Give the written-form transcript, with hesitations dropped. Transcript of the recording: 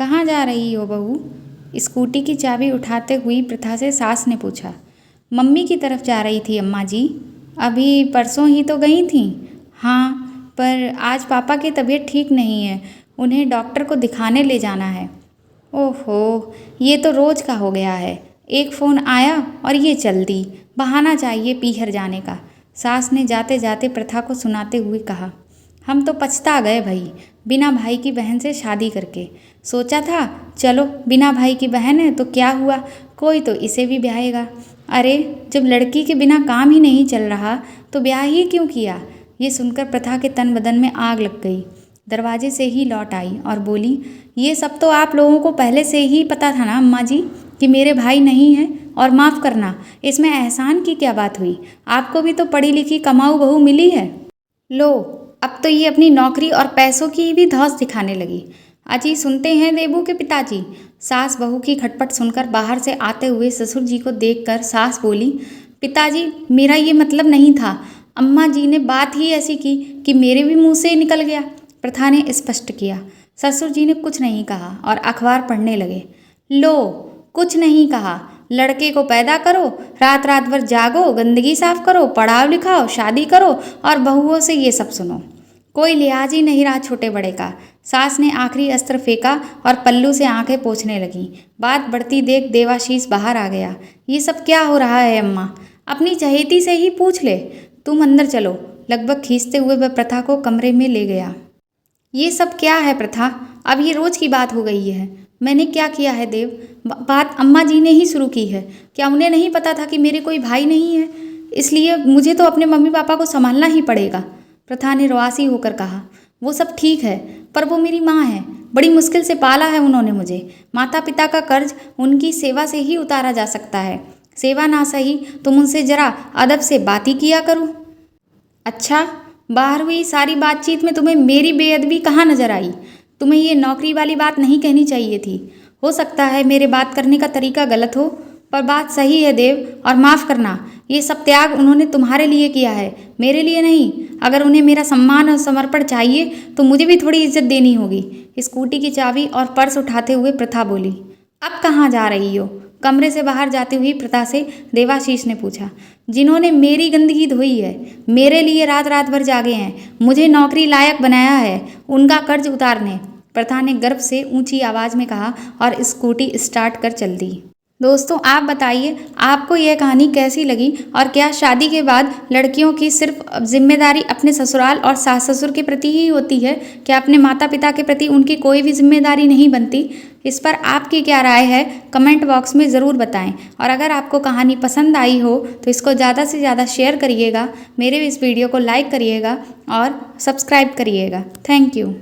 कहाँ जा रही हो बहू? स्कूटी की चाबी उठाते हुई प्रथा से सास ने पूछा। मम्मी की तरफ जा रही थी अम्मा जी। अभी परसों ही तो गई थी। हाँ, पर आज पापा की तबीयत ठीक नहीं है, उन्हें डॉक्टर को दिखाने ले जाना है। ओहो, ये तो रोज़ का हो गया है। एक फ़ोन आया और ये चल दी। बहाना चाहिए पीहर जाने का। सास ने जाते जाते प्रथा को सुनाते हुए कहा। हम तो पछता गए भाई, बिना भाई की बहन से शादी करके। सोचा था चलो बिना भाई की बहन है तो क्या हुआ, कोई तो इसे भी ब्याहेगा। अरे जब लड़की के बिना काम ही नहीं चल रहा तो ब्याह ही क्यों किया। ये सुनकर प्रथा के तन बदन में आग लग गई। दरवाजे से ही लौट आई और बोली, ये सब तो आप लोगों को पहले से ही पता था ना अम्मा जी कि मेरे भाई नहीं है। और माफ़ करना, इसमें एहसान की क्या बात हुई। आपको भी तो पढ़ी लिखी कमाऊ बहू मिली है। लो, अब तो ये अपनी नौकरी और पैसों की भी धौंस दिखाने लगी। अजी सुनते हैं देबू के पिताजी। सास बहू की खटपट सुनकर बाहर से आते हुए ससुर जी को देखकर सास बोली, पिताजी मेरा ये मतलब नहीं था। अम्मा जी ने बात ही ऐसी की कि मेरे भी मुंह से निकल गया। प्रथा ने स्पष्ट किया। ससुर जी ने कुछ नहीं कहा और अखबार पढ़ने लगे। लो, कुछ नहीं कहा, लड़के को पैदा करो, रात रात भर जागो, गंदगी साफ करो, पढ़ाओ लिखाओ, शादी करो और बहुओं से ये सब सुनो। कोई लिहाज ही नहीं रहा छोटे बड़े का। सास ने आखिरी अस्त्र फेंका और पल्लू से आंखें पोंछने लगी। बात बढ़ती देख देवाशीष बाहर आ गया। ये सब क्या हो रहा है अम्मा? अपनी चहेती से ही पूछ ले। तुम अंदर चलो। लगभग खींचते हुए वह प्रथा को कमरे में ले गया। ये सब क्या है प्रथा? अब ये रोज की बात हो गई है। मैंने क्या किया है देव? बात अम्मा जी ने ही शुरू की है। क्या उन्हें नहीं पता था कि मेरे कोई भाई नहीं है? इसलिए मुझे तो अपने मम्मी पापा को संभालना ही पड़ेगा। प्रथा ने रुआसी होकर कहा। वो सब ठीक है, पर वो मेरी माँ है। बड़ी मुश्किल से पाला है उन्होंने मुझे। माता पिता का कर्ज उनकी सेवा से ही उतारा जा सकता है। सेवा ना सही तुम उनसे जरा अदब से बात ही किया करो। अच्छा, बाहर हुई सारी बातचीत में तुम्हें मेरी बेअदबी कहाँ नजर आई? तुम्हें ये नौकरी वाली बात नहीं कहनी चाहिए थी। हो सकता है मेरे बात करने का तरीका गलत हो, पर बात सही है देव। और माफ़ करना, ये सब त्याग उन्होंने तुम्हारे लिए किया है, मेरे लिए नहीं। अगर उन्हें मेरा सम्मान और समर्पण चाहिए तो मुझे भी थोड़ी इज्जत देनी होगी। स्कूटी की चाबी और पर्स उठाते हुए प्रथा बोली। अब कहाँ जा रही हो? कमरे से बाहर जाती हुई प्रथा से देवाशीष ने पूछा। जिन्होंने मेरी गंदगी धोई है, मेरे लिए रात रात भर जागे हैं, मुझे नौकरी लायक बनाया है, उनका कर्ज उतारने, प्रथा ने गर्व से ऊंची आवाज़ में कहा और स्कूटी स्टार्ट कर चल दी। दोस्तों आप बताइए आपको यह कहानी कैसी लगी और क्या शादी के बाद लड़कियों की सिर्फ जिम्मेदारी अपने ससुराल और सास ससुर के प्रति ही होती है? क्या अपने माता पिता के प्रति उनकी कोई भी जिम्मेदारी नहीं बनती? इस पर आपकी क्या राय है कमेंट बॉक्स में ज़रूर बताएं। और अगर आपको कहानी पसंद आई हो तो इसको ज़्यादा से ज़्यादा शेयर करिएगा, मेरे इस वीडियो को लाइक करिएगा और सब्सक्राइब करिएगा। Thank you.